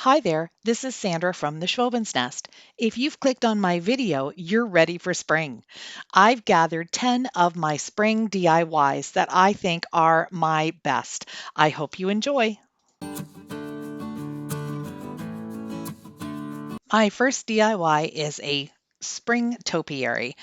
Hi there, this is Sandra from the Schwowin's Nest. If you've clicked on my video, you're ready for spring. I've gathered 10 of my spring DIYs that I think are my best. I hope you enjoy. My first DIY is a spring topiary.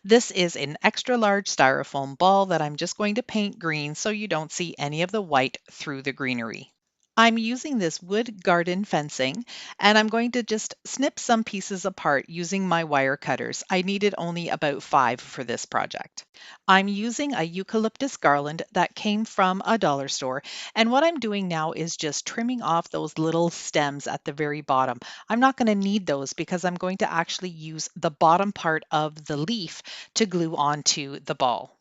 This is an extra large styrofoam ball that I'm just going to paint green so you don't see any of the white through the greenery. I'm using this wood garden fencing and I'm going to just snip some pieces apart using my wire cutters. I needed only about 5 for this project. I'm using a eucalyptus garland that came from a dollar store, and what I'm doing now is just trimming off those little stems at the very bottom. I'm not going to need those because I'm going to actually use the bottom part of the leaf to glue onto the ball.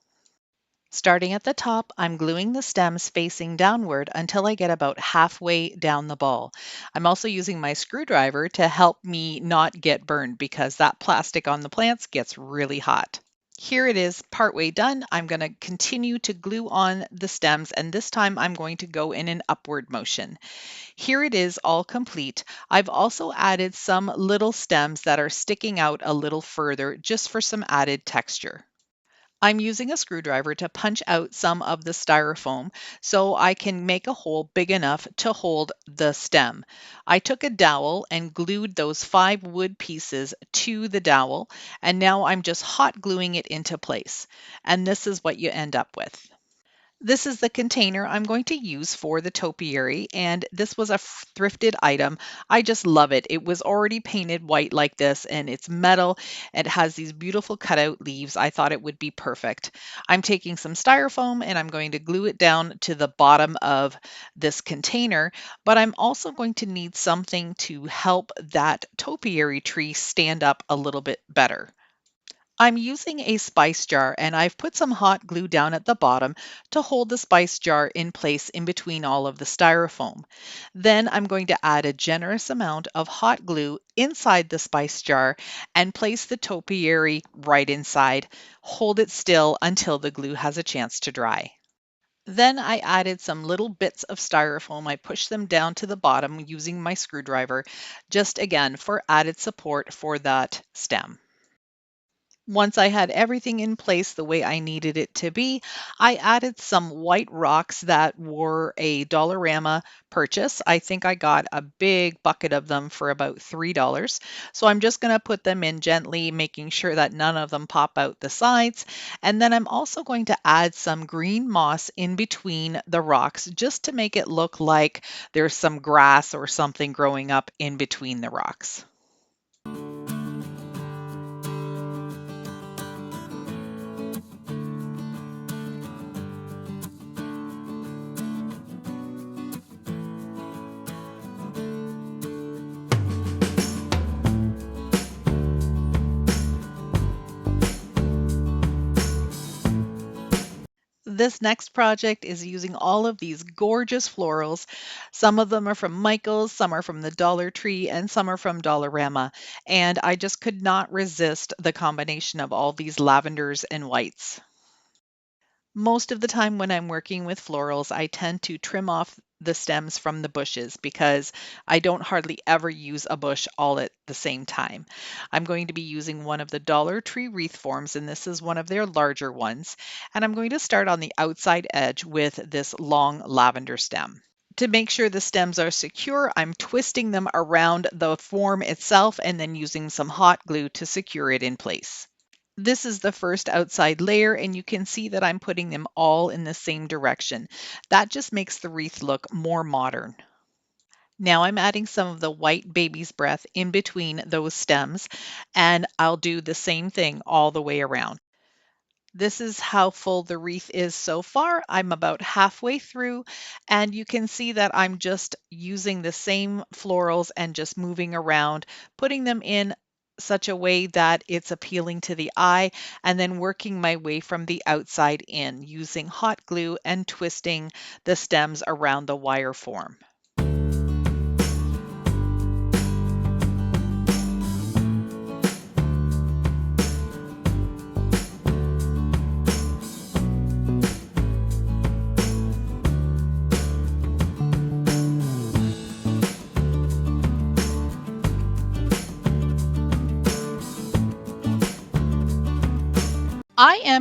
Starting at the top, I'm gluing the stems facing downward until I get about halfway down the ball. I'm also using my screwdriver to help me not get burned because that plastic on the plants gets really hot. Here it is partway done. I'm going to continue to glue on the stems, and this time I'm going to go in an upward motion. Here it is all complete. I've also added some little stems that are sticking out a little further just for some added texture. I'm using a screwdriver to punch out some of the styrofoam so I can make a hole big enough to hold the stem. I took a dowel and glued those 5 wood pieces to the dowel, and now I'm just hot gluing it into place. And this is what you end up with. This is the container I'm going to use for the topiary, and this was a thrifted item. I just love it. It was already painted white like this, and it's metal. It has these beautiful cutout leaves. I thought it would be perfect. I'm taking some styrofoam and I'm going to glue it down to the bottom of this container, but I'm also going to need something to help that topiary tree stand up a little bit better. I'm using a spice jar and I've put some hot glue down at the bottom to hold the spice jar in place in between all of the styrofoam. Then I'm going to add a generous amount of hot glue inside the spice jar and place the topiary right inside. Hold it still until the glue has a chance to dry. Then I added some little bits of styrofoam. I pushed them down to the bottom using my screwdriver, just again for added support for that stem. Once I had everything in place the way I needed it to be, I added some white rocks that were a Dollarama purchase. I think I got a big bucket of them for about $3. So I'm just going to put them in gently, making sure that none of them pop out the sides. And then I'm also going to add some green moss in between the rocks just to make it look like there's some grass or something growing up in between the rocks. This next project is using all of these gorgeous florals. Some of them are from Michael's, some are from the Dollar Tree, and some are from Dollarama. And I just could not resist the combination of all these lavenders and whites. Most of the time when I'm working with florals, I tend to trim off the stems from the bushes because I don't hardly ever use a bush all at the same time. I'm going to be using one of the Dollar Tree wreath forms, and this is one of their larger ones. And I'm going to start on the outside edge with this long lavender stem. To make sure the stems are secure, I'm twisting them around the form itself and then using some hot glue to secure it in place. This is the first outside layer, and you can see that I'm putting them all in the same direction. That just makes the wreath look more modern. Now I'm adding some of the white baby's breath in between those stems, and I'll do the same thing all the way around. This is how full the wreath is so far. I'm about halfway through, and you can see that I'm just using the same florals and just moving around, putting them in such a way that it's appealing to the eye, and then working my way from the outside in using hot glue and twisting the stems around the wire form.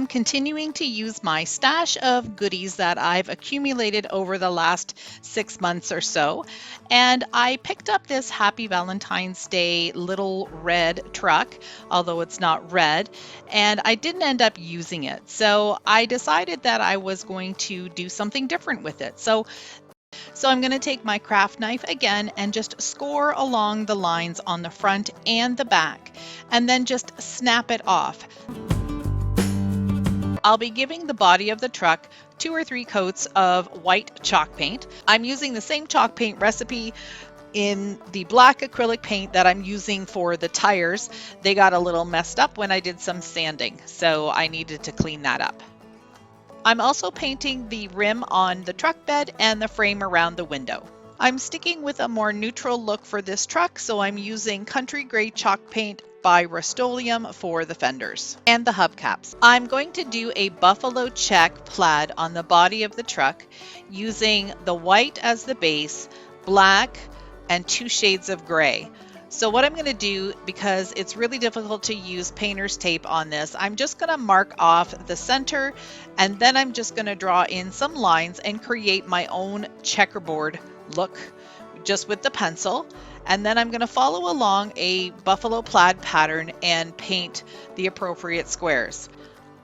am continuing to use my stash of goodies that I've accumulated over the last 6 months or so. And I picked up this Happy Valentine's Day little red truck, although it's not red, and I didn't end up using it. So I decided that I was going to do something different with it. So I'm going to take my craft knife again and just score along the lines on the front and the back, and then just snap it off. I'll be giving the body of the truck 2 or 3 coats of white chalk paint. I'm using the same chalk paint recipe in the black acrylic paint that I'm using for the tires. They got a little messed up when I did some sanding, so I needed to clean that up. I'm also painting the rim on the truck bed and the frame around the window. I'm sticking with a more neutral look for this truck, so I'm using Country Gray chalk paint by Rust-Oleum for the fenders and the hubcaps. I'm going to do a buffalo check plaid on the body of the truck using the white as the base, black, and 2 shades of gray. So what I'm going to do, because it's really difficult to use painter's tape on this, I'm just going to mark off the center, and then I'm just going to draw in some lines and create my own checkerboard look just with the pencil. And then I'm going to follow along a buffalo plaid pattern and paint the appropriate squares.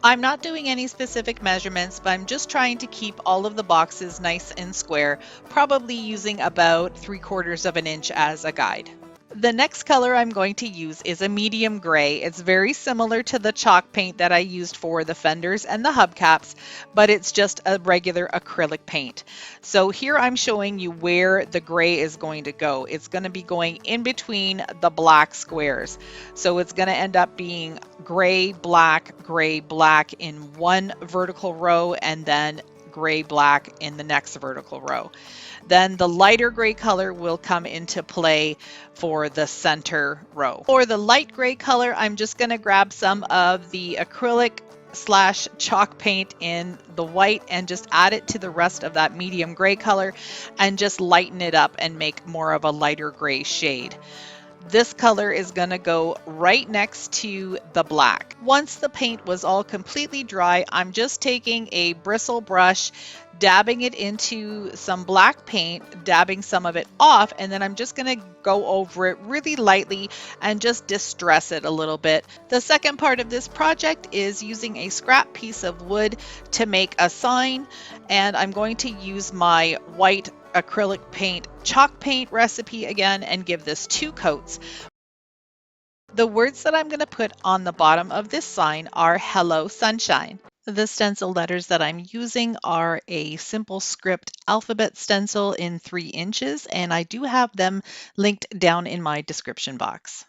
I'm not doing any specific measurements, but I'm just trying to keep all of the boxes nice and square, probably using about 3/4 of an inch as a guide. The next color I'm going to use is a medium gray. It's very similar to the chalk paint that I used for the fenders and the hubcaps, but it's just a regular acrylic paint. So here I'm showing you where the gray is going to go. It's going to be going in between the black squares. So it's going to end up being gray, black in one vertical row, and then gray, black in the next vertical row. Then the lighter gray color will come into play for the center row. For the light gray color, I'm just going to grab some of the acrylic / chalk paint in the white and just add it to the rest of that medium gray color and just lighten it up and make more of a lighter gray shade. This color is going to go right next to the black. Once the paint was all completely dry, I'm just taking a bristle brush, dabbing it into some black paint, dabbing some of it off, and then I'm just going to go over it really lightly and just distress it a little bit. The second part of this project is using a scrap piece of wood to make a sign, and I'm going to use my white acrylic paint chalk paint recipe again and give this 2 coats. The words that I'm going to put on the bottom of this sign are "Hello Sunshine." The stencil letters that I'm using are a simple script alphabet stencil in 3 inches, and I do have them linked down in my description box.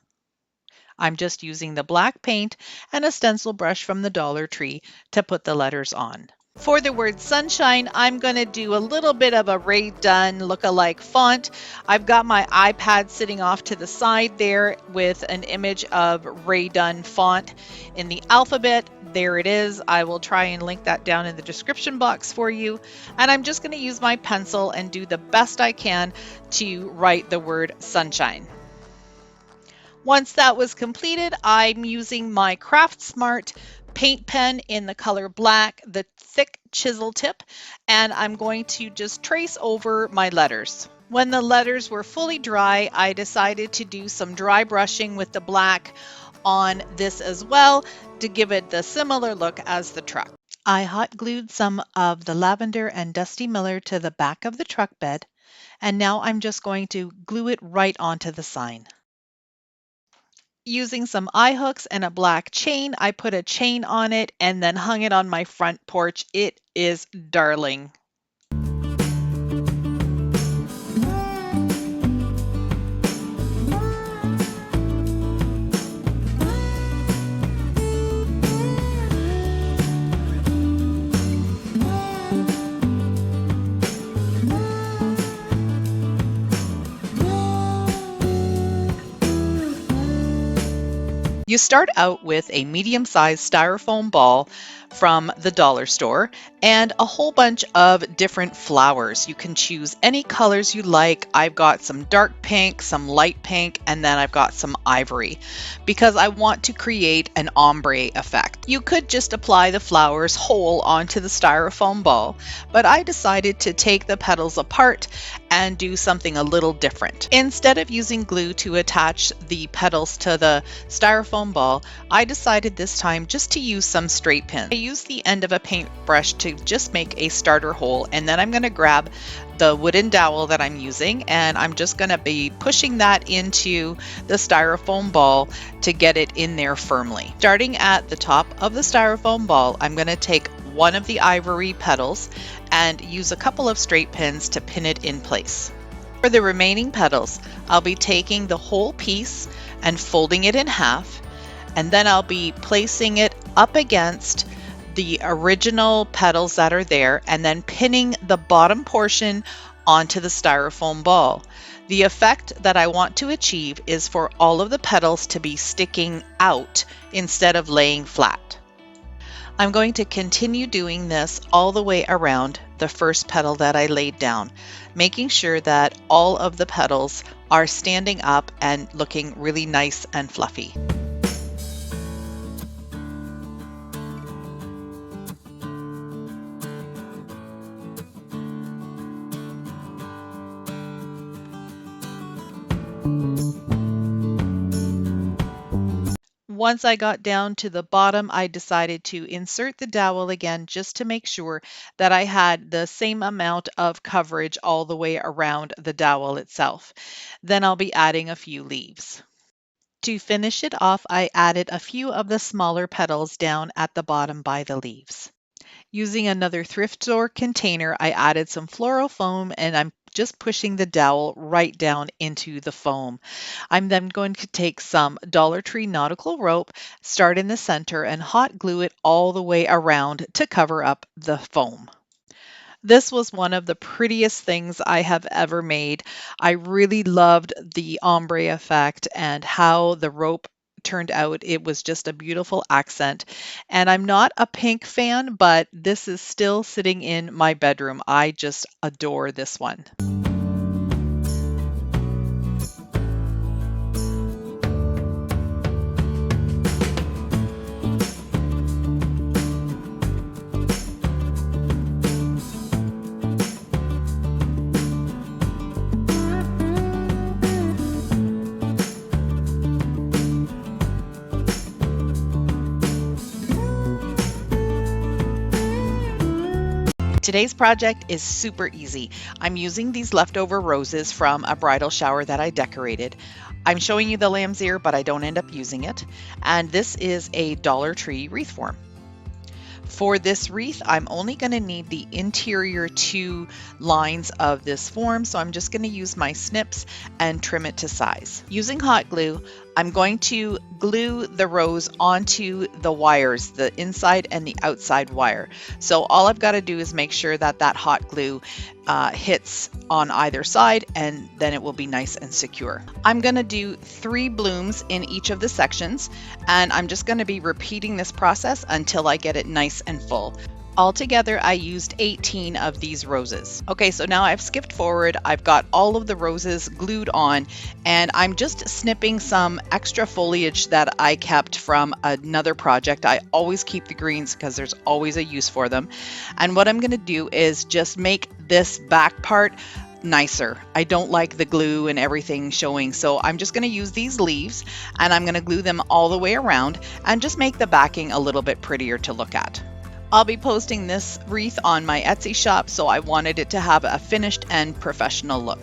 I'm just using the black paint and a stencil brush from the Dollar Tree to put the letters on. For the word sunshine, I'm going to do a little bit of a Ray Dunn look-alike font. I've got my iPad sitting off to the side there with an image of Ray Dunn font in the alphabet. There it is. I will try and link that down in the description box for you. And I'm just going to use my pencil and do the best I can to write the word sunshine. Once that was completed, I'm using my Craft Smart paint pen in the color black, the thick chisel tip, and I'm going to just trace over my letters. When the letters were fully dry, I decided to do some dry brushing with the black on this as well to give it the similar look as the truck. I hot glued some of the lavender and Dusty Miller to the back of the truck bed, and now I'm just going to glue it right onto the sign. Using some eye hooks and a black chain, I put a chain on it and then hung it on my front porch. It is darling. You start out with a medium-sized styrofoam ball, from the dollar store and a whole bunch of different flowers. You can choose any colors you like. I've got some dark pink, some light pink, and then I've got some ivory because I want to create an ombre effect. You could just apply the flowers whole onto the styrofoam ball, but I decided to take the petals apart and do something a little different. Instead of using glue to attach the petals to the styrofoam ball, I decided this time just to use some straight pins. I used the end of a paintbrush to just make a starter hole, and then I'm going to grab the wooden dowel that I'm using, and I'm just going to be pushing that into the styrofoam ball to get it in there firmly. Starting at the top of the styrofoam ball, I'm going to take one of the ivory petals and use a couple of straight pins to pin it in place. For the remaining petals, I'll be taking the whole piece and folding it in half, and then I'll be placing it up against the original petals that are there and then pinning the bottom portion onto the styrofoam ball. The effect that I want to achieve is for all of the petals to be sticking out instead of laying flat. I'm going to continue doing this all the way around the first petal that I laid down, making sure that all of the petals are standing up and looking really nice and fluffy. Once I got down to the bottom, I decided to insert the dowel again just to make sure that I had the same amount of coverage all the way around the dowel itself. Then I'll be adding a few leaves. To finish it off, I added a few of the smaller petals down at the bottom by the leaves. Using another thrift store container, I added some floral foam, and I'm just pushing the dowel right down into the foam. I'm then going to take some Dollar Tree nautical rope, start in the center, and hot glue it all the way around to cover up the foam. This was one of the prettiest things I have ever made. I really loved the ombre effect and how the rope turned out. It was just a beautiful accent. And I'm not a pink fan, but this is still sitting in my bedroom. I just adore this one. Today's project is super easy. I'm using these leftover roses from a bridal shower that I decorated. I'm showing you the lamb's ear, but I don't end up using it. And this is a Dollar Tree wreath form. For this wreath, I'm only going to need the interior 2 lines of this form, so I'm just going to use my snips and trim it to size. Using hot glue, I'm going to glue the rose onto the wires, the inside and the outside wire. So all I've got to do is make sure that that hot glue hits on either side, and then it will be nice and secure. I'm going to do 3 blooms in each of the sections, and I'm just going to be repeating this process until I get it nice and full. Altogether, I used 18 of these roses. Okay, so now I've skipped forward. I've got all of the roses glued on, and I'm just snipping some extra foliage that I kept from another project. I always keep the greens because there's always a use for them. And what I'm going to do is just make this back part nicer. I don't like the glue and everything showing, so I'm just going to use these leaves and I'm going to glue them all the way around and just make the backing a little bit prettier to look at. I'll be posting this wreath on my Etsy shop, so I wanted it to have a finished and professional look.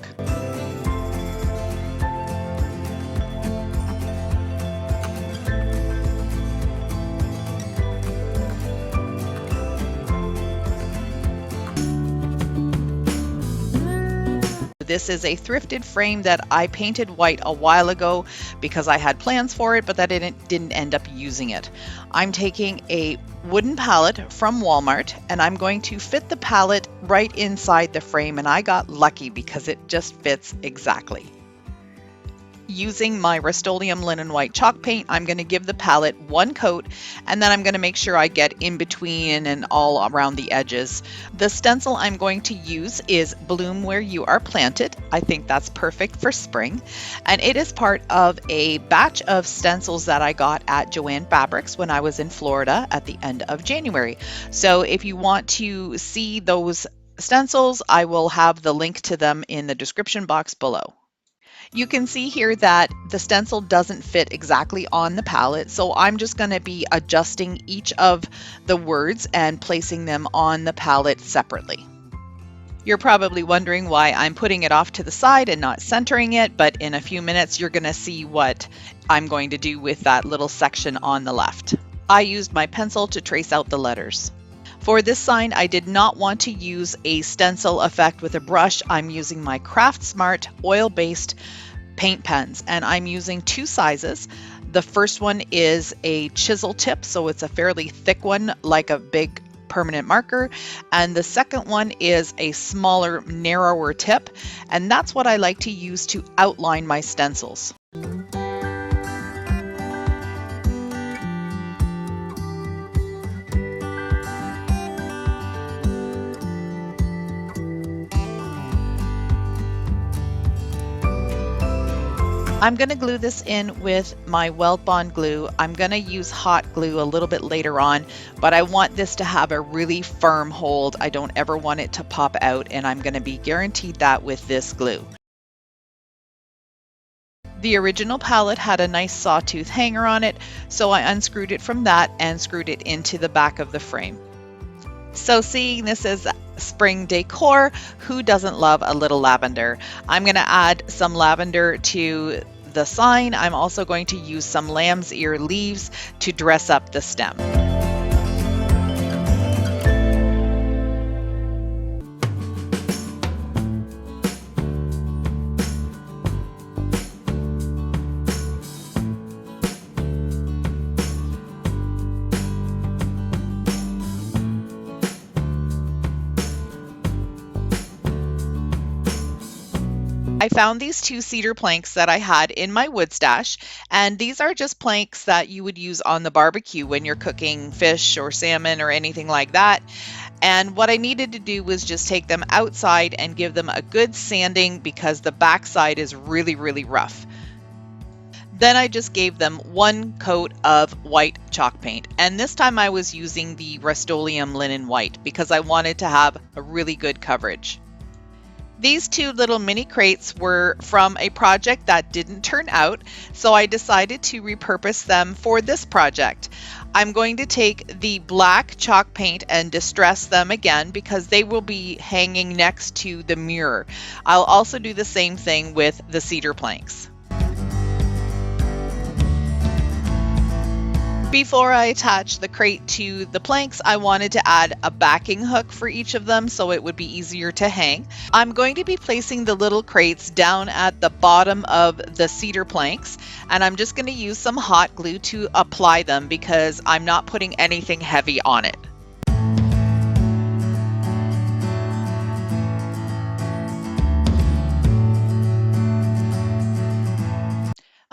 This is a thrifted frame that I painted white a while ago because I had plans for it, but that didn't end up using it. I'm taking a wooden pallet from Walmart and I'm going to fit the pallet right inside the frame, and I got lucky because it just fits exactly. Using my Rust-Oleum Linen White chalk paint, I'm going to give the palette one coat, and then I'm going to make sure I get in between and all around the edges. The stencil I'm going to use is Bloom Where You Are Planted. I think that's perfect for spring, and it is part of a batch of stencils that I got at Joann Fabrics when I was in Florida at the end of January. So if you want to see those stencils, I will have the link to them in the description box below. You can see here that the stencil doesn't fit exactly on the palette, so I'm just going to be adjusting each of the words and placing them on the palette separately. You're probably wondering why I'm putting it off to the side and not centering it, but in a few minutes you're going to see what I'm going to do with that little section on the left. I used my pencil to trace out the letters. For this sign, I did not want to use a stencil effect with a brush. I'm using my Craft Smart oil-based paint pens, and I'm using two sizes. The first one is a chisel tip, so it's a fairly thick one, like a big permanent marker, and the second one is a smaller, narrower tip, and that's what I like to use to outline my stencils. I'm going to glue this in with my Weld Bond glue. I'm going to use hot glue a little bit later on, but I want this to have a really firm hold. I don't ever want it to pop out, and I'm going to be guaranteed that with this glue. The original palette had a nice sawtooth hanger on it, so I unscrewed it from that and screwed it into the back of the frame. So seeing this as spring decor, who doesn't love a little lavender? I'm going to add some lavender to the sign. I'm also going to use some lamb's ear leaves to dress up the stem. I found these two cedar planks that I had in my wood stash, and these are just planks that you would use on the barbecue when you're cooking fish or salmon or anything like that. And what I needed to do was just take them outside and give them a good sanding because the backside is really, really rough. Then I just gave them one coat of white chalk paint, and this time I was using the Rust-Oleum Linen White because I wanted to have a really good coverage. These two little mini crates were from a project that didn't turn out, so I decided to repurpose them for this project. I'm going to take the black chalk paint and distress them again because they will be hanging next to the mirror. I'll also do the same thing with the cedar planks. Before I attach the crate to the planks, I wanted to add a backing hook for each of them so it would be easier to hang. I'm going to be placing the little crates down at the bottom of the cedar planks, and I'm just going to use some hot glue to apply them because I'm not putting anything heavy on it.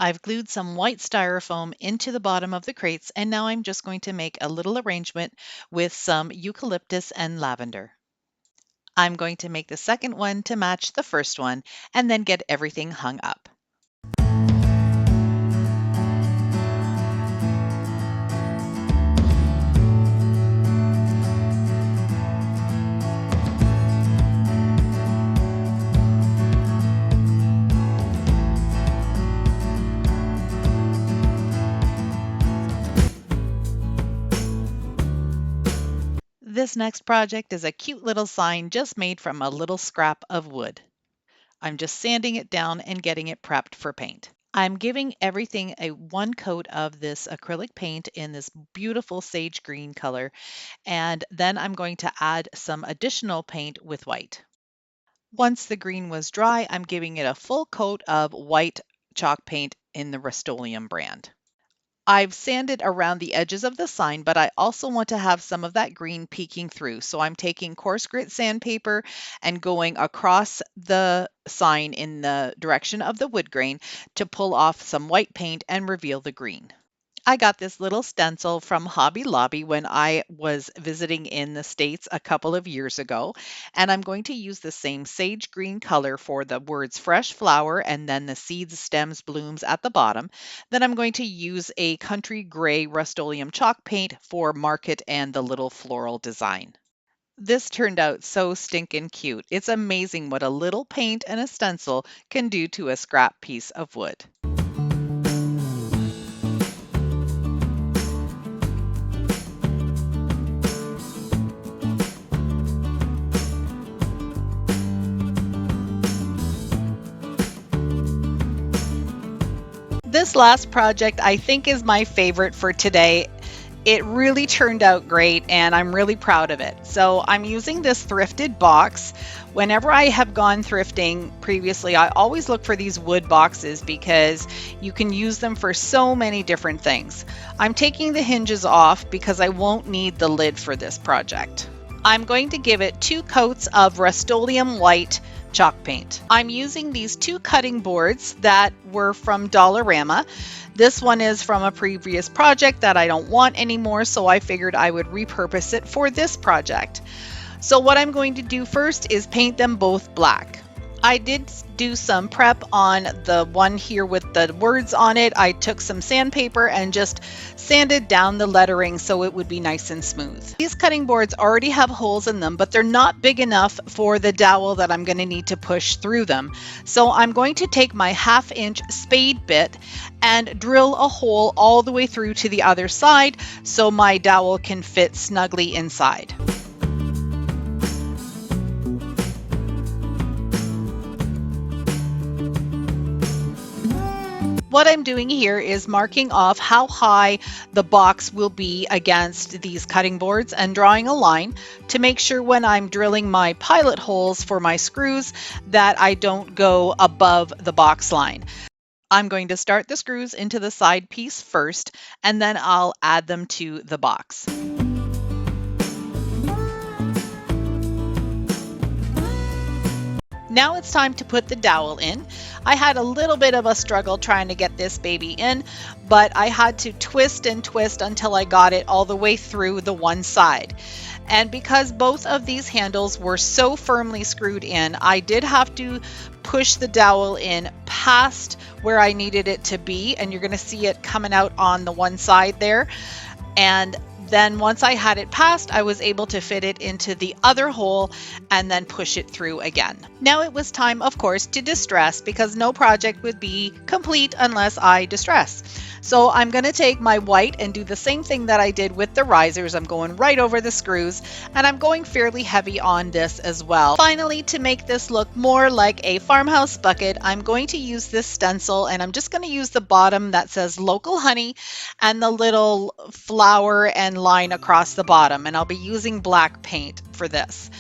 I've glued some white styrofoam into the bottom of the crates, and now I'm just going to make a little arrangement with some eucalyptus and lavender. I'm going to make the second one to match the first one and then get everything hung up. This next project is a cute little sign just made from a little scrap of wood. I'm just sanding it down and getting it prepped for paint. I'm giving everything a one coat of this acrylic paint in this beautiful sage green color, and then I'm going to add some additional paint with white. Once the green was dry, I'm giving it a full coat of white chalk paint in the Rust-Oleum brand. I've sanded around the edges of the sign, but I also want to have some of that green peeking through. So I'm taking coarse grit sandpaper and going across the sign in the direction of the wood grain to pull off some white paint and reveal the green. I got this little stencil from Hobby Lobby when I was visiting in the States a couple of years ago, and I'm going to use the same sage green color for the words fresh flower and then the seeds, stems, blooms at the bottom. Then I'm going to use a country gray Rust-Oleum chalk paint for market and the little floral design. This turned out so stinking cute. It's amazing what a little paint and a stencil can do to a scrap piece of wood. This last project I think is my favorite for today. It really turned out great and I'm really proud of it. So I'm using this thrifted box. Whenever I have gone thrifting previously, I always look for these wood boxes because you can use them for so many different things. I'm taking the hinges off because I won't need the lid for this project. I'm going to give it 2 coats of Rust-Oleum white chalk paint. I'm using these 2 cutting boards that were from Dollarama. This one is from a previous project that I don't want anymore, so I figured I would repurpose it for this project. So what I'm going to do first is paint them both black. I did do some prep on the one here with the words on it. I took some sandpaper and just sanded down the lettering so it would be nice and smooth. These cutting boards already have holes in them, but they're not big enough for the dowel that I'm going to need to push through them. So I'm going to take my 1/2-inch spade bit and drill a hole all the way through to the other side so my dowel can fit snugly inside. What I'm doing here is marking off how high the box will be against these cutting boards and drawing a line to make sure when I'm drilling my pilot holes for my screws that I don't go above the box line. I'm going to start the screws into the side piece first, and then I'll add them to the box. Now it's time to put the dowel in. I had a little bit of a struggle trying to get this baby in, but I had to twist and twist until I got it all the way through the one side. And because both of these handles were so firmly screwed in, I did have to push the dowel in past where I needed it to be, and you're going to see it coming out on the one side there. And then once I had it passed, I was able to fit it into the other hole and then push it through again. Now it was time, of course, to distress because no project would be complete unless I distress. So I'm going to take my white and do the same thing that I did with the risers. I'm going right over the screws and I'm going fairly heavy on this as well. Finally, to make this look more like a farmhouse bucket, I'm going to use this stencil and I'm just going to use the bottom that says local honey and the little flower and line across the bottom, and I'll be using black paint for this.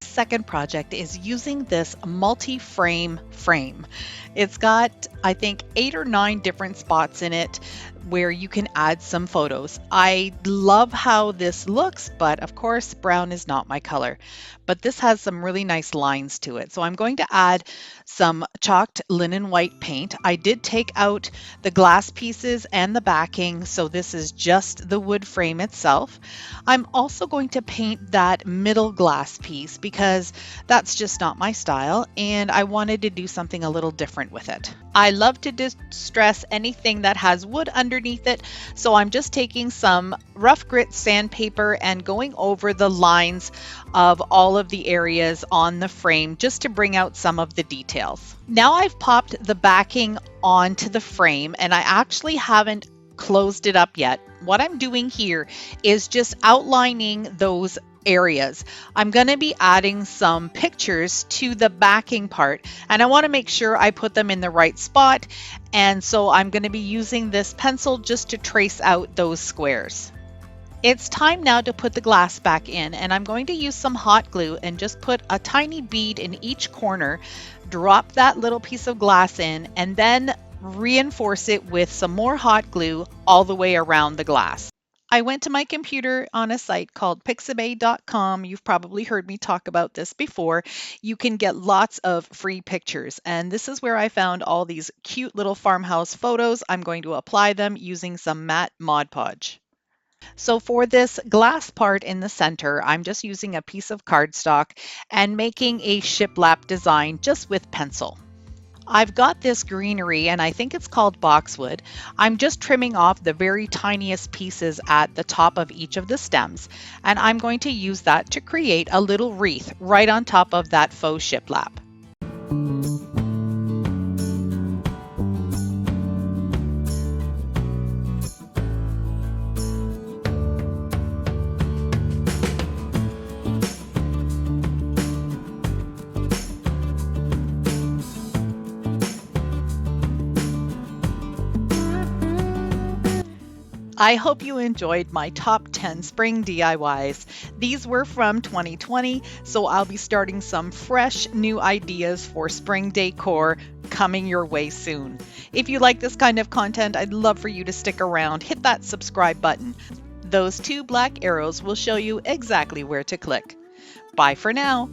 Second project is using this multi-frame frame. It's got, I think, 8 or 9 different spots in it where you can add some photos. I love how this looks, but of course, brown is not my color. But this has some really nice lines to it. So I'm going to add some chalked linen white paint. I did take out the glass pieces and the backing, so this is just the wood frame itself. I'm also going to paint that middle glass piece because that's just not my style, and I wanted to do something a little different with it. I love to distress anything that has wood underneath it, so I'm just taking some rough grit sandpaper and going over the lines of all of the areas on the frame just to bring out some of the details. Now I've popped the backing onto the frame and I actually haven't closed it up yet. What I'm doing here is just outlining those areas. I'm going to be adding some pictures to the backing part and I want to make sure I put them in the right spot, and so I'm going to be using this pencil just to trace out those squares. It's time now to put the glass back in, and I'm going to use some hot glue and just put a tiny bead in each corner, drop that little piece of glass in, and then reinforce it with some more hot glue all the way around the glass. I went to my computer on a site called pixabay.com. You've probably heard me talk about this before. You can get lots of free pictures, and this is where I found all these cute little farmhouse photos. I'm going to apply them using some matte Mod Podge. So for this glass part in the center, I'm just using a piece of cardstock and making a shiplap design just with pencil. I've got this greenery and I think it's called boxwood. I'm just trimming off the very tiniest pieces at the top of each of the stems, and I'm going to use that to create a little wreath right on top of that faux shiplap. I hope you enjoyed my top 10 spring DIYs. These were from 2020, so I'll be starting some fresh new ideas for spring decor coming your way soon. If you like this kind of content, I'd love for you to stick around. Hit that subscribe button. Those two black arrows will show you exactly where to click. Bye for now.